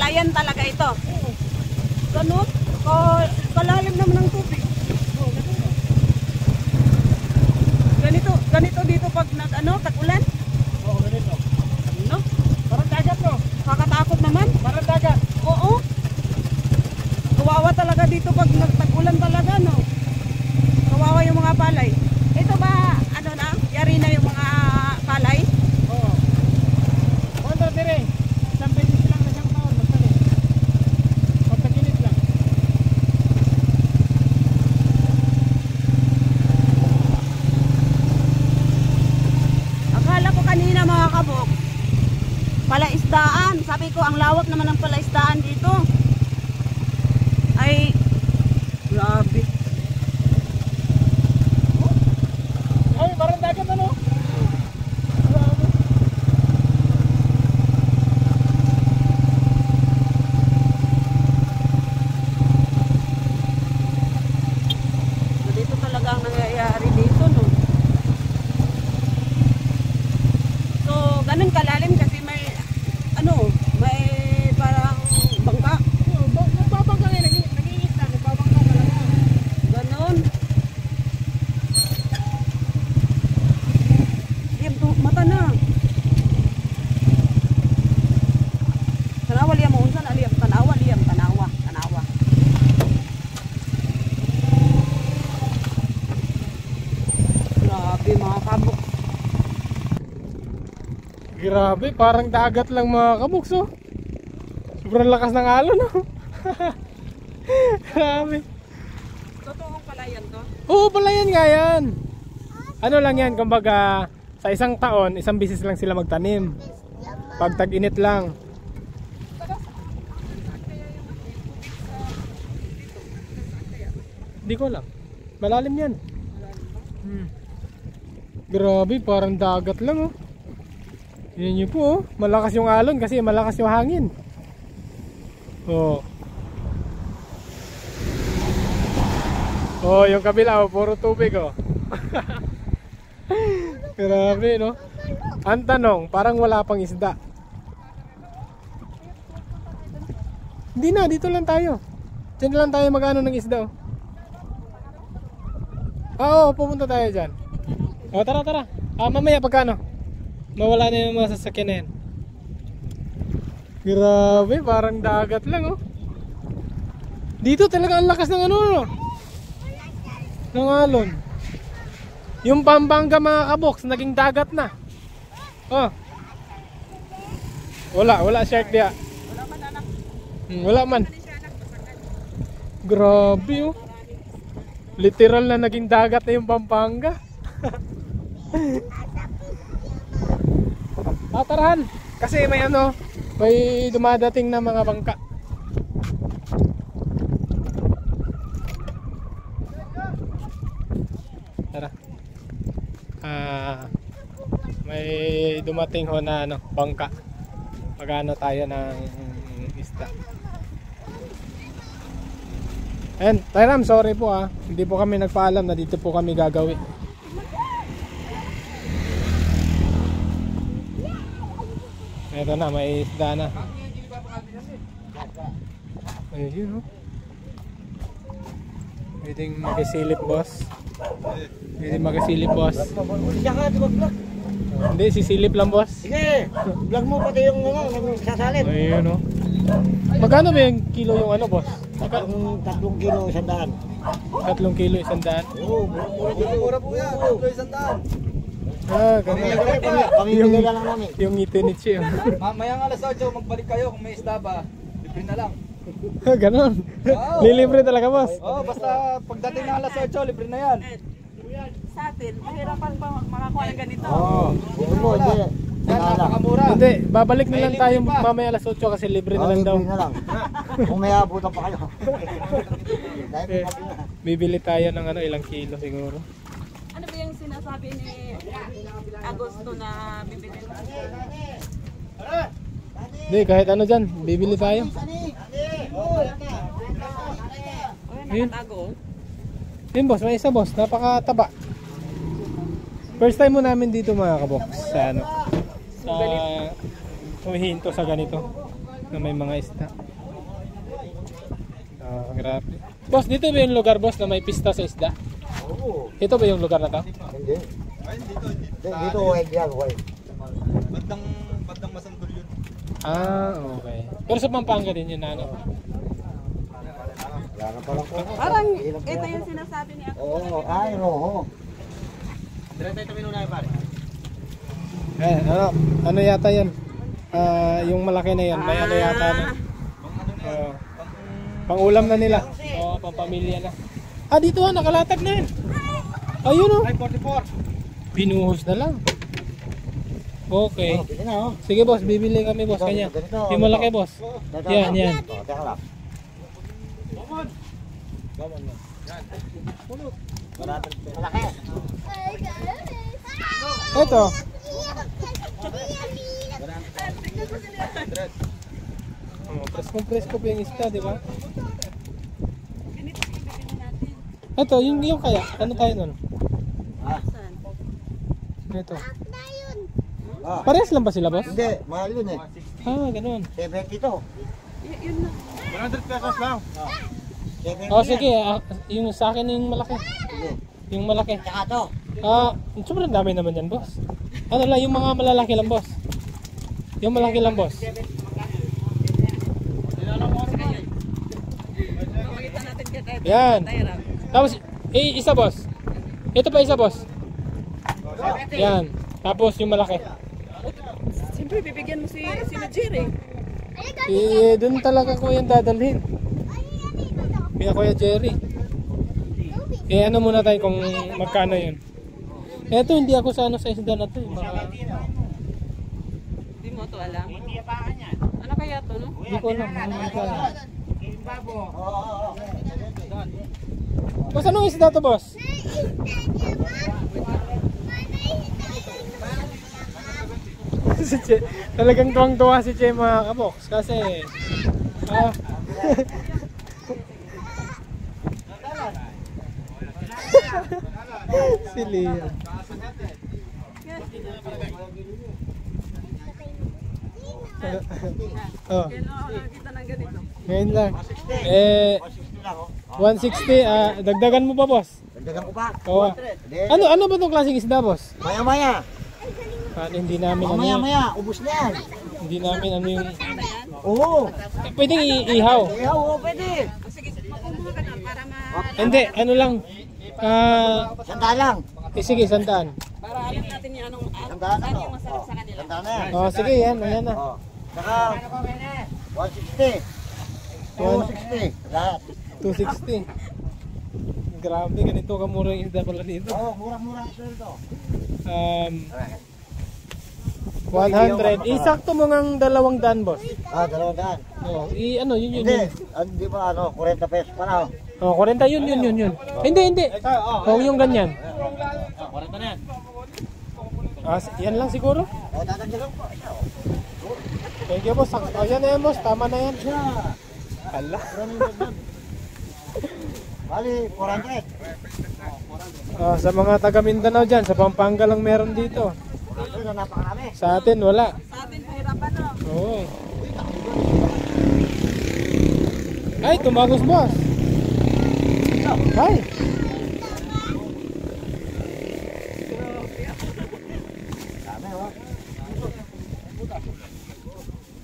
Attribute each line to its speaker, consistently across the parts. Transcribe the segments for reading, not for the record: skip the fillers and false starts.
Speaker 1: palayan talaga ito. Ganun? Kalalim naman ng tubig. Ganito dito pag tag-ulan?
Speaker 2: Oo, ganito.
Speaker 1: No?
Speaker 2: Parang dagat, no?
Speaker 1: Kakatakot naman.
Speaker 2: Parang dagat.
Speaker 1: Oo. Kawawa talaga dito pag nagtag-ulan talaga, no? Kawawa yung mga palay. Ito ba, yari na yung mga palay?
Speaker 2: Oo. Kondo, dire. Isang beses lang na siyang taon, magtanim. Magtaginit lang.
Speaker 1: Akala ko kanina mga kabok, palaisdaan. Sabi ko, ang lawak naman ng palaisdaan dito. Ay, grabe.
Speaker 2: Ay, parang dagat, ano?
Speaker 1: So, dito talaga ang nangyayari dito, no? So, ganun kalalim kasi may parang bangka.
Speaker 2: Nagbabangka ngayon, nag-iingit na, nagbabangka talaga.
Speaker 1: Ganun. Mata na. Tanawa liya mo unsan aliyam tanawa. Grabe mga kabok.
Speaker 2: Grabe, parang dagat lang mga kabuks, oh. Sobrang lakas ng alon, oh. Grabe.
Speaker 1: Totoong palayan to?
Speaker 2: Oo, palayan nga yan. Ano lang yan, kumbaga sa isang taon, isang bisis lang sila magtanim. Pag tag-init lang. Hindi ko alam. Malalim yan. Grabe, parang dagat lang, oh. Yan nyo po, oh. Malakas yung alon kasi malakas yung hangin. Oh. Oh, yung kabila, oh, puro tubig, oh. Grabe, no? Ang tanong, parang wala pang isda. Hindi na, dito lang tayo. Diyan lang tayo mag-ano ng isda, oh. Oo, pupunta tayo dyan. Oh, tara. Mamaya pagkano? Mawala na yung mga sasakyan na yan. Grabe, parang dagat lang, oh. Dito talaga ang lakas ng no? Ng alon. Yung Pampanga mga kaboks, naging dagat na. Oh. Wala shark diya.
Speaker 1: Wala man anak.
Speaker 2: Wala man. Grabe, oh. Literal na naging dagat na yung Pampanga. Tarahan. Kasi may may dumadating na mga bangka. Tara. May dumating ho na bangka. Magano tayo ng isda. And Tyram, sorry po hindi po kami nagpaalam na dito po kami gagawin. Ito na, may isda na. Ayun, pwedeng makisilip, boss. Pwedeng makisilip, boss. Hindi, sisilip lang, boss.
Speaker 3: Sige, vlog mo pati yung sasalip.
Speaker 2: Ayun, magkano ba yung kilo yung boss?
Speaker 3: 3 kilo, 100.
Speaker 2: 3 kilo, 100?
Speaker 3: Oo, mura po yan, 3 kilo, 100.
Speaker 2: Pamimili lang namin. Yung itinitsi.
Speaker 4: Mamayang alas 8 magbalik kayo kung may isda ba. Libre na lang.
Speaker 2: Ganon. Lilibre talaga, boss.
Speaker 4: Basta pagdating ng alas 8 libre na yan.
Speaker 1: Sa atin, mahirapan pa makakuha ng ganito.
Speaker 3: Hindi.
Speaker 4: Yan, napakamura.
Speaker 2: Hindi, babalik na lang tayo mamaya alas 8 kasi libre na lang daw.
Speaker 3: Libre na lang. Kung may abutan pa kayo.
Speaker 2: Bibili tayo ng ilang kilo siguro.
Speaker 1: Ano ba yung sinasabi ni Agosto na bibili?
Speaker 2: Hindi, kahit dyan, bibili tayo. Ayun. Yun, boss, may isa, boss, napakataba. First time mo namin dito mga kaboks sa sa humihinto sa ganito. na may mga isda. Ah, grabe. Boss, dito ba yung lugar, boss, na may pista sa isda?
Speaker 3: Oo.
Speaker 2: Ito ba yung lugar na to?
Speaker 3: Hindi. Dito wild yan, wild.
Speaker 4: Bandang Masandol yun.
Speaker 2: Ah, okay. Pero sa Pampanga din yun na ano.
Speaker 3: Wala na palang ko.
Speaker 1: Parang ito yung sinasabi ni ako.
Speaker 3: Oo, ay, oo.
Speaker 2: Ano yata yan? Yung malaki na yan, may ano yata na. Pang-ulam na nila. Oo, pang-pamilya na. Ah, dito nakalatag na yan. Ayun o.
Speaker 4: 44.
Speaker 2: Binuhos na lang. Okay.
Speaker 3: Oh, pwede na, oh.
Speaker 2: Sige boss, bibili kami boss kanya.
Speaker 3: Ganito,
Speaker 2: Yung malaki boss.
Speaker 3: Ganito,
Speaker 2: Yan, yan.
Speaker 3: Oh, teka lang. Malaki.
Speaker 2: Ito. Presko pa yung isda, di ba? Ito, yung kaya. Ano tayo nun?
Speaker 3: Ah,
Speaker 2: Ito.
Speaker 3: ah.
Speaker 2: Parehas lang ba sila boss?
Speaker 3: Hindi, mahal yun eh.
Speaker 2: Ah, ganun.
Speaker 3: 70 to.
Speaker 1: Yun na.
Speaker 4: 100 pesos lang.
Speaker 3: 70
Speaker 2: Oh,
Speaker 3: yan.
Speaker 2: sige. Yung sa akin yung malaki.
Speaker 3: Sige.
Speaker 2: Yung malaki.
Speaker 3: Tsaka to.
Speaker 2: Sobrang dami naman yan, boss. Ano lang, yung mga malalaki lang, boss. Yung malaki lang, boss.
Speaker 1: Pakita natin kaya tayo.
Speaker 2: Yan. Tapos, isa, boss. Ito pa isa, boss. Yan. Tapos, yung malaki.
Speaker 1: Siyempre, bibigyan mo sila Jerry.
Speaker 2: Doon talaga ko yung dadalhin. Kaya Kuya Jerry. Ano muna tayo kung magkano yun. Eto, hindi ako sa sa isda na to.
Speaker 1: Hindi mo to alam. Ano kaya to, no?
Speaker 2: Hindi ko alam. Boss, anong isda to, boss? Si Che, talagang tuwang-tuwa si Che mga kaboks. Kasi, si Leon. Oh,
Speaker 1: Kaya ako nakakita ng ganito.
Speaker 2: ngayon lang.
Speaker 3: 160 lang, oh.
Speaker 2: 160, dagdagan mo pa, boss?
Speaker 3: Dagdagan ko pa.
Speaker 2: Oo.
Speaker 3: Hindi.
Speaker 2: Ano ba tong klaseng isda, boss?
Speaker 3: Maya-maya.
Speaker 2: Hindi namin ano yan.
Speaker 3: Maya-maya. Ubus na yan.
Speaker 2: Hindi namin ano yung...
Speaker 3: Oo.
Speaker 2: Pwedeng ihaw.
Speaker 3: Ihaw, oo, pwede.
Speaker 1: Sige, makuha ka na para
Speaker 2: Hindi, ano lang.
Speaker 3: Sandaan lang.
Speaker 2: Sige, sandaan.
Speaker 1: para alam natin yung anong
Speaker 3: Sandaan
Speaker 1: saan
Speaker 3: na,
Speaker 1: yung masarap sa kanila.
Speaker 3: Sandaan na yan.
Speaker 2: Oh, sige, yan na.
Speaker 3: Oh. Saka, 160. 260. Lahat.
Speaker 2: 260. Grabe, ganito kamura yung isda pala dito.
Speaker 3: Oo, murang-murang ito.
Speaker 2: 100. Isakto mo ngang 200, boss.
Speaker 3: Ah, 200.
Speaker 2: Oh, ano, yun.
Speaker 3: Hindi. Hindi ba, 40 pesos pa na.
Speaker 2: Oh, 40 yun. Hindi. Oh, yung ganyan.
Speaker 3: 40 na yan.
Speaker 2: Yan lang siguro.
Speaker 3: Oh, dadagdagan po.
Speaker 2: Thank you, boss. Oh, yan na yan, boss. Tama na yan.
Speaker 3: Yeah.
Speaker 2: Hala.
Speaker 3: Bali, 400.
Speaker 2: Sa mga taga Mindanao dyan, sa Pampanga lang meron dito.
Speaker 3: Ito na napakarami.
Speaker 2: Sa atin, wala.
Speaker 1: Sa atin, pahirapan no.
Speaker 2: Oo. Ay, tumagos, boss. Ay.
Speaker 3: Dami, oh.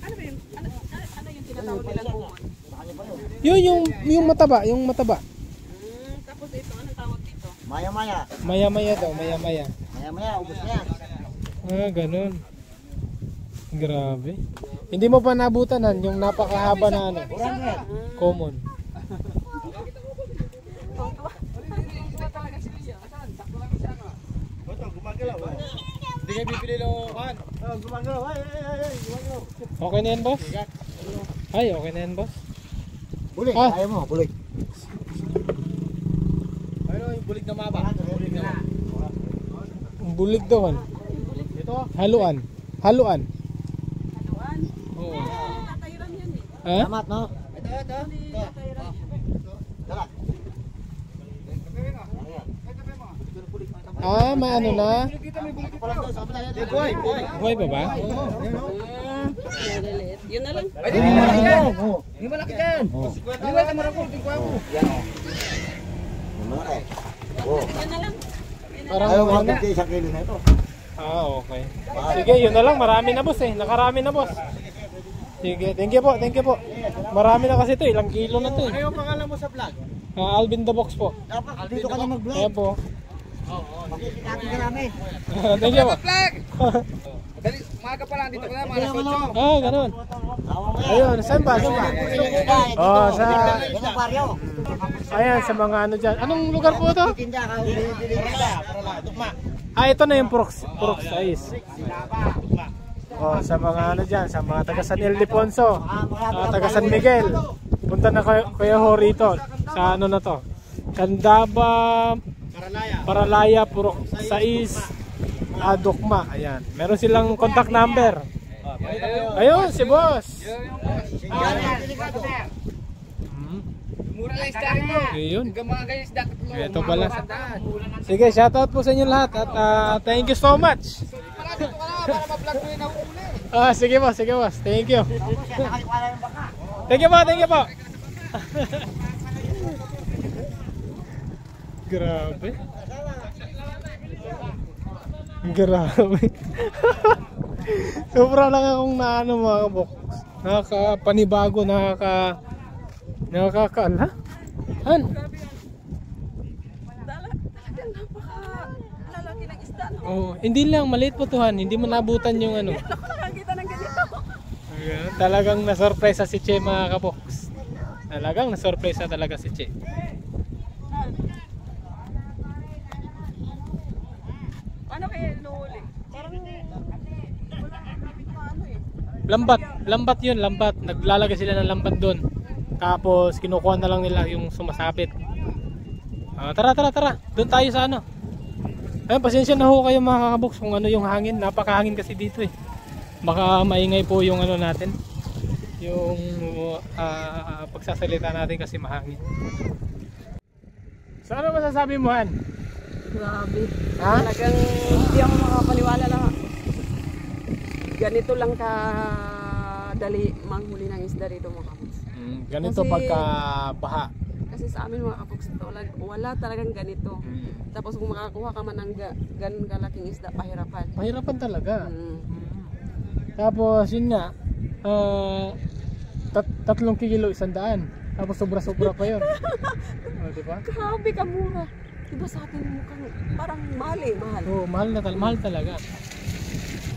Speaker 1: Ano ba yung, ano yung tinatawag nilang kumon?
Speaker 2: Yung mataba.
Speaker 1: Tapos ito, anong tawag dito?
Speaker 3: Maya-maya.
Speaker 2: Maya-maya daw, maya-maya.
Speaker 3: Maya-maya, ubus na yan.
Speaker 2: Ganun. Grabe. Hindi mo pa nabutanan yung napakahaba na ano,
Speaker 3: 400.
Speaker 2: common.
Speaker 4: Hindi kayo bibili ng kan.
Speaker 3: Gumagalaw. Ay, gumagalaw.
Speaker 2: Okay na yan, boss? Ay, okay na yan, boss.
Speaker 3: Bulik,
Speaker 2: Ah.
Speaker 3: ayaw mo, bulik.
Speaker 4: Ayun yung bulig na maba.
Speaker 2: Bulig daw.
Speaker 4: Ito.
Speaker 2: Haluan.
Speaker 1: Haluan?
Speaker 2: Oo.
Speaker 1: Tatayran yan eh.
Speaker 2: Ha?
Speaker 3: Salamat, no?
Speaker 1: Tatayran yan.
Speaker 3: Tara.
Speaker 2: May ano na?
Speaker 4: Boy.
Speaker 2: Buhay pa ba?
Speaker 1: Yun na lang.
Speaker 4: Ay, hindi malaki yan.
Speaker 3: Oo.
Speaker 4: Hindi malaki yan. Hindi malaki marapol. Tingkwa mo. Yan o.
Speaker 3: Malaki. Oo.
Speaker 1: Yun na lang.
Speaker 2: Parang
Speaker 3: Ayaw mo
Speaker 2: ano?
Speaker 3: hindi 1 kilo na ito.
Speaker 2: Ah, okay. Sige, yun na lang. Marami na boss eh. Nakarami na boss. Sige, thank you po, thank you po. Marami na kasi ito, ilang kilo na to eh.
Speaker 3: Ano yung pangalan mo sa vlog?
Speaker 2: Alvin the Box po.
Speaker 3: Dapat dito ka na mag-vlog.
Speaker 2: Ayan po.
Speaker 3: Makikita ka namin.
Speaker 2: Thank you po.
Speaker 4: Flag! Dali, maaga pa lang. Dito ko na, mga alas 8.
Speaker 2: Ah, ganun. Ayun, saan ba? Saan ba? Oh, sa...
Speaker 3: Yan ang baryo.
Speaker 2: Ayan, sa mga ano dyan. Anong lugar po ito?
Speaker 3: Tinda ka. Bili ka. Tukma.
Speaker 2: Ah, ito na yung Purok Size. Oh, sa mga ano dyan, sa mga taga San Ildefonso, taga San Miguel. Punta na kayo ho rito. Sa ano na to? Candaba, Paralaya, Purok Size, Dukma. Ayan. Meron silang contact number. Ayun, si boss.
Speaker 4: Mura lang isda rin mo.
Speaker 2: Ayun.
Speaker 4: Hanggang mga ganyan isda.
Speaker 2: Ito pala. Sige, shoutout po sa inyo lahat at thank you so much.
Speaker 4: Para dito ka na, para ma-vlog ko yung nahuhuli.
Speaker 2: Sige boss. Thank you. Thank you po, thank you po. Grabe. Grabe. Sobra lang akong naano mga kabok. Nakakapanibago, nakakaala. Han?
Speaker 1: Talagang napaka-lalaki ng isda. No?
Speaker 2: Oh, hindi lang maliit po tuhan, hindi mo nabutan yung ano.
Speaker 1: Ako nakakita ng ganito.
Speaker 2: Ayan, talagang nasurpresa si Che mga kaboks. Talagang nasurpresa talaga si Che.
Speaker 1: Ano kaya inuhuli? Parang wala ano eh.
Speaker 2: Lambat yun, lambat. Naglalagay sila ng lambat doon. Tapos kinukuha na lang nila yung sumasabit. Tara. Doon tayo sa ano. Ayun, pasensya na ho kayo mga kaboks kung ano yung hangin. Napakahangin kasi dito eh. Baka maingay po yung ano natin. Yung pagsasalita natin kasi mahangin. So ano masasabi mo, Han?
Speaker 1: Grabe.
Speaker 2: Ha?
Speaker 1: Talagang hindi ako makapaniwala na ganito lang kadali manghuli ng isda dito mga kapuks.
Speaker 2: Ganito
Speaker 1: Kasi-
Speaker 2: pagka baha.
Speaker 1: Kasi sa amin mga kapuks, wala talagang ganito. Tapos kung makakuha ka man ng ganun kalaking isda, pahirapan.
Speaker 2: Mahirapan talaga.
Speaker 1: Mm.
Speaker 2: Tapos yun nga, 3 kilo 100. Tapos sobra-sobra pa yun. Di ba?
Speaker 1: Grabe ka mura. Diba sa atin mukhang parang mahal eh, mahal.
Speaker 2: Oo, mahal talaga.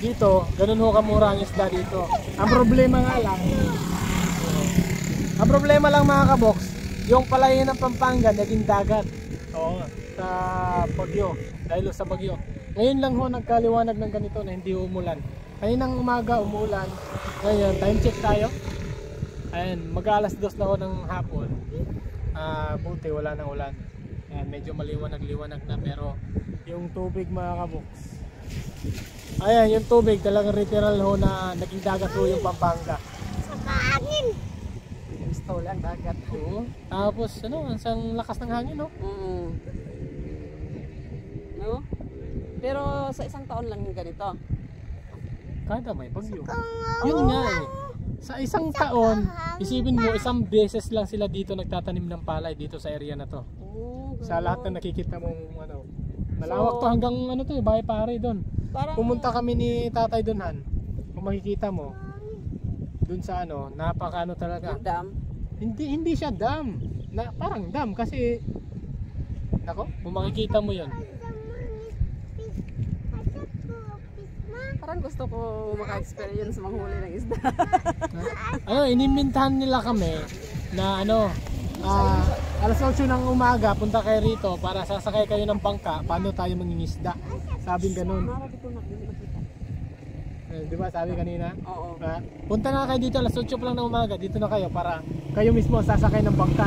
Speaker 2: Dito, ganun ho kamura ang isda dito. Ang problema nga lang, ang problema lang mga kaboks, yung palayan ng Pampanga naging dagat. Oo, sa bagyo, dahil sa bagyo. Ngayon lang ho nagkaliwanag ng ganito na hindi umulan. Kaninang umaga umulan. Ngayon, time check tayo. Ayan, mag-alas 2 na ho ng hapon. Buti wala nang ulan. Ayan, medyo maliwanag-liwanag na pero yung tubig mga kaboks. Ayan, yung tubig talagang literal ho na naging dagat ho yung Pampanga.
Speaker 1: Gusto lang dagat.
Speaker 2: Oo. Tapos ano, ang lakas ng hangin no?
Speaker 1: No? Pero sa isang taon lang yung ganito.
Speaker 2: Kada may bagyo. Yun nga eh. Sa isang taon, isipin mo, isang beses lang sila dito nagtatanim ng palay dito sa area na to. Sa lahat na nakikita mong ano, malawak to hanggang ano to, bahay pare doon.
Speaker 1: Parang
Speaker 2: Pumunta kami ni Tatay Dunhan. Kung makikita mo, doon sa ano, napakaano talaga.
Speaker 1: yung dam.
Speaker 2: Hindi siya dam. Parang dam kasi nako, kung makikita mo 'yon.
Speaker 1: Parang gusto ko maka-experience manghuli ng isda.
Speaker 2: Inimbentahan nila kami na ano, alas 8 ng umaga punta kayo rito para sasakay kayo ng bangka, paano tayo mangingisda. Sabing ganun.
Speaker 1: Marami ko nakikita.
Speaker 2: Di ba sabi kanina?
Speaker 1: Oo.
Speaker 2: Punta na kayo dito alas 8 pa lang ng umaga, dito na kayo para kayo mismo sasakay ng bangka.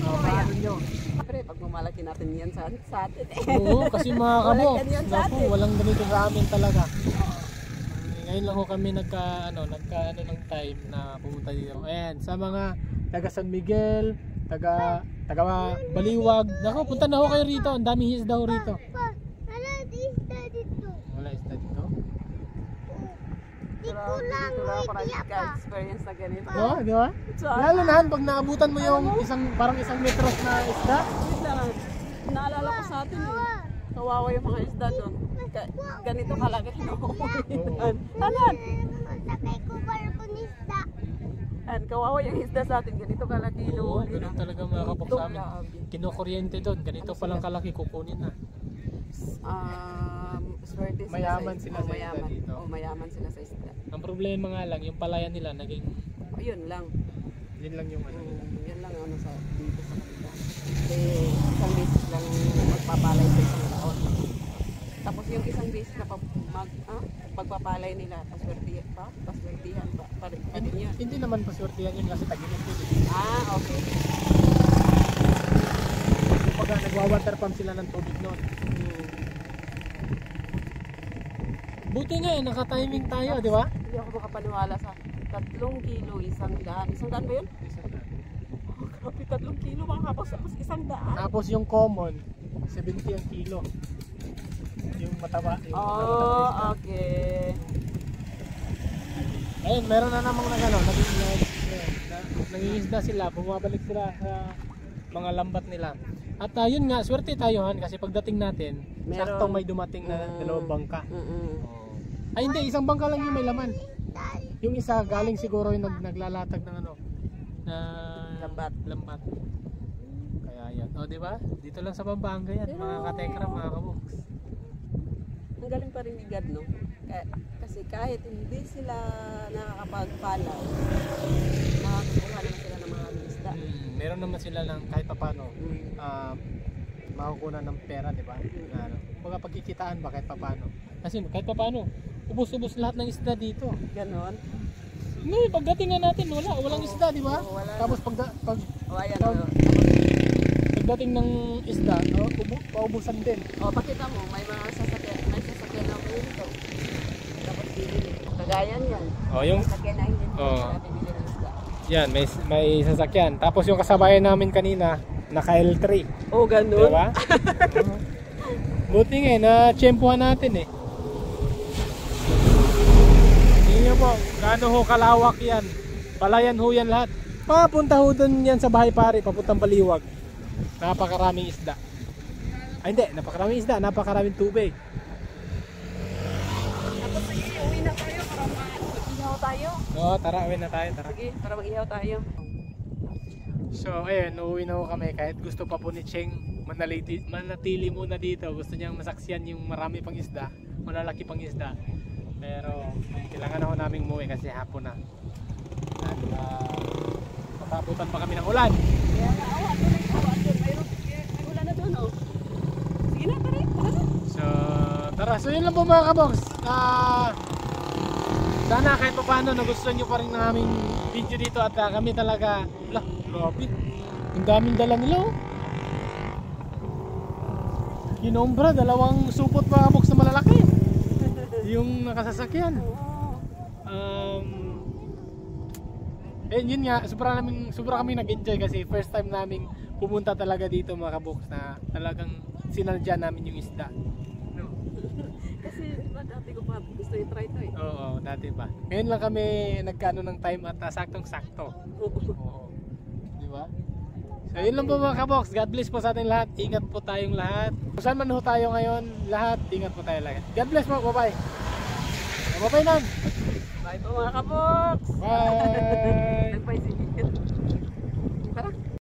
Speaker 2: Paano nyo?
Speaker 1: Pre, pag mamalaki natin yan sa atin eh.
Speaker 2: Oo, kasi mga kabo,
Speaker 1: Walang ganyan sa
Speaker 2: naku,
Speaker 1: atin.
Speaker 2: walang ganito sa amin talaga. Ngayon lang ho kami nagka ng time na pumunta dito. Ayan, sa mga taga San Miguel, taga Baliwag. Naku, punta na ho kayo rito. Ang daming isda ho rito. Wala isda dito.
Speaker 1: Dito lang ako nag-experience na ganito.
Speaker 2: No, di ba? Lalo na pag naabutan mo yung parang isang metros na isda.
Speaker 1: Wait lang. Naalala ko sa atin eh. Kawawa yung mga isda doon. Ganito kalaki hinuhulihan. Tanan! Kawawa yung isda sa atin. Ganito kalaki
Speaker 2: Oo,
Speaker 1: hinuhulihan.
Speaker 2: ganun talaga mga kabok sa amin. Kinukuryente doon, ganito palang kalaki kukunin na.
Speaker 1: Swerte sila
Speaker 2: Mayaman
Speaker 1: sa
Speaker 2: sila
Speaker 1: isda.
Speaker 2: sa isda
Speaker 1: Mayaman.
Speaker 2: dito.
Speaker 1: Oh, mayaman sila sa isda.
Speaker 2: Ang problema nga lang, yung palayan nila naging,
Speaker 1: Ayun lang.
Speaker 2: yun lang yung ano.
Speaker 1: Yan lang ano sa dito sa kanila. Kasi isang beses lang magpapalay sa isang taon. Tapos yung isang beses na pagpapalay nila, paswertihan pa rin yun.
Speaker 2: Hindi naman paswertihan yun kasi taginit yun.
Speaker 1: Okay.
Speaker 2: Pag nagwa-water pump sila ng tubig noon. Buti nga naka-timing tayo, di ba?
Speaker 1: Hindi ako makapaniwala sa 3 kilo, 100. 100 ba yun? Oh, grabe, 3 kilo mga kapos. Tapos 100.
Speaker 2: Tapos yung common, 70 ang kilo. Yung mataba. Yung mataba
Speaker 1: Okay.
Speaker 2: ayun, meron na namang nangingisda sila, bumabalik sila sa mga lambat nila. At yun nga, swerte tayo Han kasi pagdating natin, saktong may dumating na dalawang bangka. Ay hindi, isang bangka lang yung may laman. Yung isa galing siguro yung naglalatag ng na lambat. Kaya yan. O di ba? Dito lang sa Pampanga yan, mga katekra, mga kaboks.
Speaker 1: Ang galing pa rin ni God, no? Kasi kahit hindi sila nakakapagpalaw, nakakakuha naman sila ng mga isda.
Speaker 2: Meron naman sila ng kahit papano makukuha ng pera, di ba? Mga pagkikitaan ba kahit papano. Kasi kahit papano, ubos-ubos lahat ng isda dito.
Speaker 1: Ganon.
Speaker 2: Ngayon, pagdating nga natin, walang isda, di ba? Tapos pagdating ng isda, paubusan din.
Speaker 1: Pakita mo, may mga sasakyan na dito. Tapos bibili. Kagaya niyan.
Speaker 2: Yung
Speaker 1: sasakyan na hindi bibili ng isda.
Speaker 2: yan, may sasakyan. Tapos yung kasabayan namin kanina, naka L3.
Speaker 1: Ganon.
Speaker 2: Di ba? Buti nga, na-tsempuhan natin eh. Tingnan po, gaano ho kalawak yan. Palayan ho yan lahat. Papunta ho dun yan sa bahay pare, papuntang Baliwag. Napakaraming isda. Ay hindi, napakaraming isda, napakaraming tubig.
Speaker 1: Tapos sige, uwi na tayo para mag-ihaw tayo.
Speaker 2: Oo, tara, uwi na tayo, tara.
Speaker 1: Sige, para mag-ihaw tayo.
Speaker 2: So ayun, uuwi na ho kami. Kahit gusto pa po ni Cheng manatili muna dito. Gusto niyang masaksiyan yung marami pang isda, malalaki pang isda. Pero kailangan ako naming umuwi kasi hapon na. At matabutan pa kami ng ulan.
Speaker 1: Kaya nga, awa doon. May ulan na doon, Sige na, tara na.
Speaker 2: So tara, so yun lang po mga kaboks. Sana kahit pa paano nagustuhan nyo pa rin ng aming video dito. At kami talaga, grabe, ang daming dala nila Kinombra, 2 supot mga kaboks na malalaki. Yung nakasasakyan. Yun nga, sobra kami nag-enjoy kasi first time namin pumunta talaga dito mga kaboks na talagang sinadya namin yung isda.
Speaker 1: Kasi dati ko pa gusto i-try to eh.
Speaker 2: Oo, dati pa. Ngayon lang kami nagkano ng time at saktong-sakto. Oo. Di ba? So yun lang po mga kaboks. God bless po sa ating lahat. Ingat po tayong lahat. Kung saan man ho tayo ngayon, lahat, ingat po tayo lahat. God bless po. Bye-bye. Bye-bye nan.
Speaker 1: Bye po mga kaboks.
Speaker 2: Bye.